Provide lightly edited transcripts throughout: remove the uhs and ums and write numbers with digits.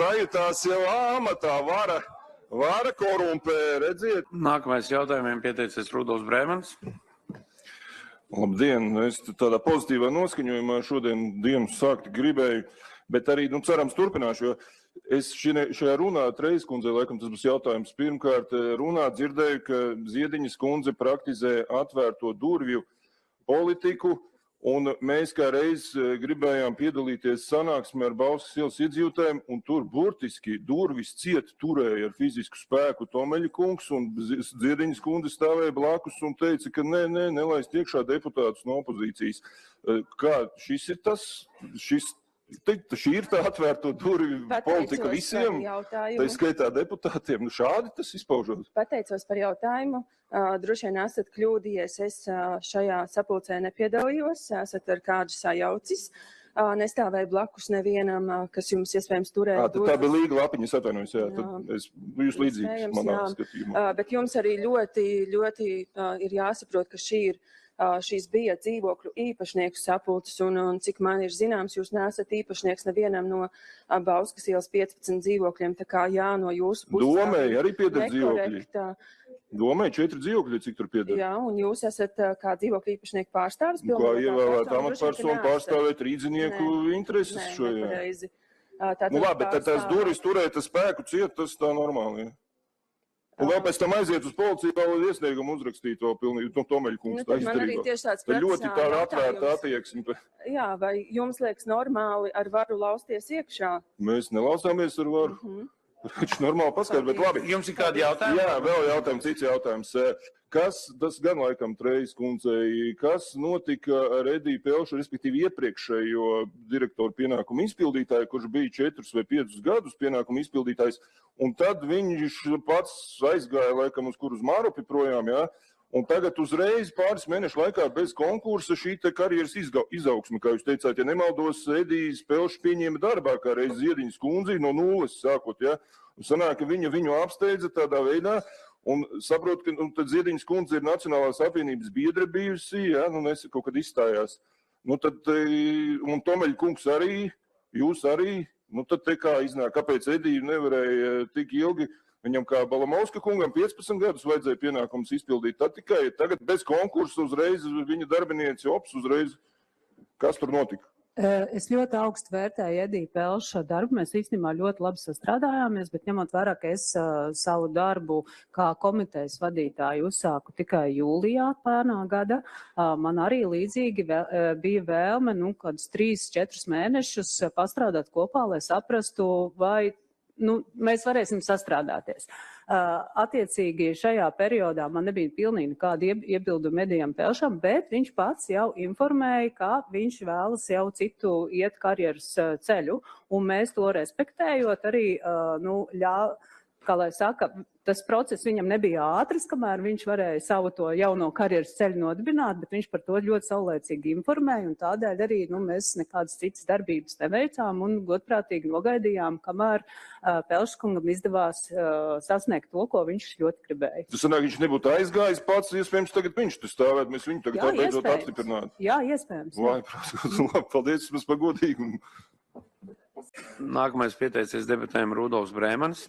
sajūtās jau amatā vara korumpē, redziet. Nākamais jautājumiem pieteicies Rudolfs Brēmans. Labdien, es tādā pozitīvā noskaņojumā šodien dienu sākt gribēju, bet arī, cerams, turpināšu, jo es šajā runā Trejas kundzei, laikam tas būs jautājums, pirmkārt runā dzirdēju, ka Ziediņas kundze praktizē atvērto durvju politiku, un mēs kā reiz gribējām piedalīties sanāksmē ar Bauskas ielas iedzīvotājiem, un tur burtiski durvis ciet turēja ar fizisku spēku Tomeļa kungs, un Ziediņas kundze stāvēja blakus un teica, ka nelaist iekšā deputātus no opozīcijas. Kā šis ir tas, šī ir tā atvērto durvju politika visiem, tā skaitā deputātiem. Šādi tas izpaužot? Pateicos par jautājumu. Droši vien esat kļūdījies, es šajā sapulcē nepiedalījos, esat ar kādu sajaucis. Nestāvēju blakus nevienam, kas jums iespējams turēja durvis. Tā bija Līga Lapiņas, atvainojos, jā. Tad jūs līdzīgs manā skatījumā. Bet jums arī ļoti ir jāsaprot, ka šīs bija dzīvokļu īpašnieku sapulces, un cik man ir zināms, jūs neesat īpašnieks nevienam no Bauskas ielas 15 dzīvokļiem, tā kā no jūsu puses. Domēji arī pieder dzīvokļi. Domēji 4 dzīvokļi, cik tur pieder. Jā, un jūs esat kā dzīvokļu īpašnieku pārstāvis. Kā ievēlēt amatpersonu pārstāvēt rīdzinieku intereses šajā. Labi, bet tās durvis turēt spēku ciet, tas tā normāli, ja? Un vēl pēc tam aiziet uz policiju, vēl iesniegumu uzrakstīt to pilnīgi, Tomeļa kungs tā izdarībā. Tā ļoti tāda atvērta attieksme. Jā, vai jums liekas normāli ar varu lausties iekšā? Mēs nelaustāmies ar varu. Viņš normāli paskatīt, bet labi. Jums ir kādi jautājumi? Jā, vēl jautājums, cits jautājums. Tas gan laikam Trejas kundzei, kas notika ar Ediju Pelšu, respektīvi iepriekšējo direktoru pienākumu izpildītāju, kurš bija 4 vai 5 gadus pienākumu izpildītājs, un tad viņš pats aizgāja laikam uz Mārupi projām, jā, un tagad uzreiz pāris mēnešu laikā bez konkursa šī te karjeras izaugsme, kā jūs teicāt, ja nemaldos, Edijas Pelšu pieņēma darbā kā reiz Ziediņas kundzi no nulles sākot, jā, un sanāk, ka viņu apsteidza tādā veidā. Un saprotu, ka tad Ziediņas kundze ir Nacionālās apvienības biedre bijusi, ja, kaut kad izstājās. Un Tomeļa kungs arī, jūs arī, tad te kā iznāk, kāpēc Edija nevarēja tik ilgi, viņam kā Balamovska kungam 15 gadus vajadzēja pienākums izpildīt, tad tikai tagad bez konkursa uzreiz viņa darbinieci uzreiz. Kas tur notika? Es ļoti augstu vērtēju Ediju Pelša darbu. Mēs īstenībā ļoti labi sastrādājāmies, bet ņemot vērā, ka es savu darbu kā komitejas vadītāju uzsāku tikai jūlijā pērnā gada, man arī līdzīgi bija vēlme, kādus 3-4 mēnešus pastrādāt kopā, lai saprastu, vai mēs varēsim sastrādāties. Attiecīgi šajā periodā man nebija pilnīgi nekāda iebilduma Edijam Pelšam, bet viņš pats jau informēja, ka viņš vēlas jau citu iet karjeras ceļu, un mēs to respektējot arī, kā lai saka, tas process viņam nebija ātrs, kamēr viņš varēja savu to jauno karjeras ceļu nodibināt, bet viņš par to ļoti saulēcīgi informēja, un tādēļ arī mēs nekādas citas darbības neveicām un godprātīgi nogaidījām, kamēr Pelškungam izdevās sasniegt to, ko viņš ļoti gribēja. Tas sanāk, viņš nebūtu aizgājis pats, iespējams, tagad viņš tur stāvēt, mēs viņu tagad tā beidzot apstiprināt. Jā, iespējams. Labi, paldies jums par godīgumu. Nākamais pieteicies debatēm Rudolfs Brēmans.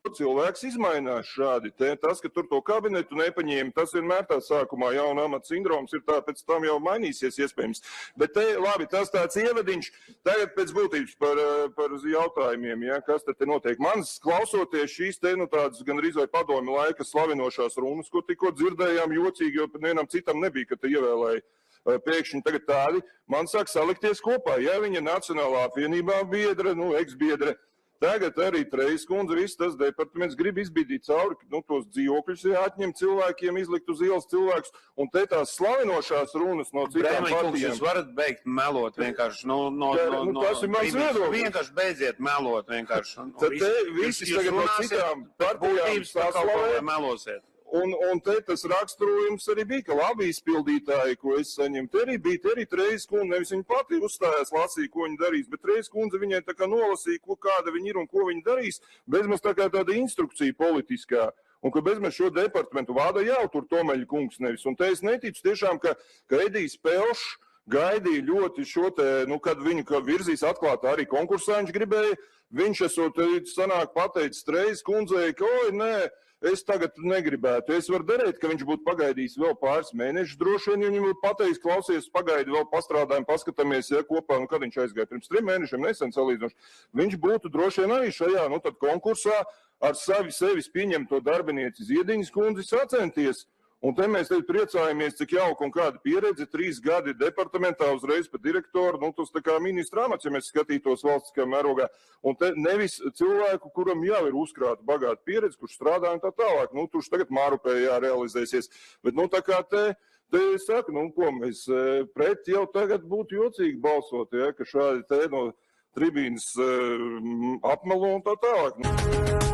Cilvēks izmainās šādi. Tas, ka tur to kabinetu nepaņēma, tas vienmēr tā sākumā jauna amata sindroms ir tā, pēc tam jau mainīsies iespējams. Bet labi, tas tāds ievadiņš. Tagad pēc būtības par jautājumiem, ja, kas te notiek. Mans klausoties šīs tādas gan arī vai padomi laika slavinošās runas, ko tikko dzirdējām jocīgi, jo nevienam citam nebija, ka te ievēlēja. Pēkšņi tagad tādi, man sāk salikties kopā. Ja viņa Nacionālā apvienībā biedra, ex-biedre, tagad arī Trejas kundze, viss tas departaments grib izbīdīt cauri, tos dzīvokļus jāatņem cilvēkiem, izlikt uz ielas cilvēkus, un te tās slavinošās runas no citām partijām. Brēmaņkungs, jūs varat beigt melot vienkārši tas ir mans viedoklis. Vienkārši beidziet melot vienkārši. Tad te visi tagad no citām partijām saslavē melosiet. Un te tas raksturojums arī bija, ka labi izpildītāji, ko es saņemu, te arī bija Trejas kundze, nevis viņa pati uzstājās, lasīja, ko viņa darīs, bet Trejas kundze viņai tā kā nolasīja, kāda viņa ir un ko viņa darīs, bezmaz tā kā tāda instrukcija politiskā. Un ka bezmaz šo departamentu vada jau tur Tomeļa kungs nevis. Un te es neticu tiešām, ka Edijs Pelšs gaidīja ļoti šo te, kad viņu virzīs atklāti arī konkursā, viņš gribēja, viņš esot sanāk pateicis Trejas kundzei, ka, oi, nē, es tagad negribētu. Es varu darīt, ka viņš būtu pagaidījis vēl pāris mēnešus droši vien, ja viņam būtu pateicis, klausies, pagaidi vēl pastrādājam, paskatāmies, ja kopā, kad viņš aizgāja pirms 3 mēnešiem, nesen salīdzinoši. Viņš būtu droši vien arī šajā, tad konkursā ar sevis pieņemto darbinieci Ziediņas kundzi sacenties. Un te mēs priecājamies, cik jauka un kāda pieredze, 3 gadi departamentā uzreiz pa direktoru, tas tā kā ministra amats, ja mēs skatītos valstiskajā mērogā. Un te nevis cilvēku, kuram jau ir uzkrāta bagāta pieredze, kurš strādā un tā tālāk. Turš tagad Mārupē jārealizēsies. Bet, tā kā te es saku, ko mēs pret jau tagad būtu jocīgi balsot, ja, ka šādi te no tribīnas apmelo un tā tālāk.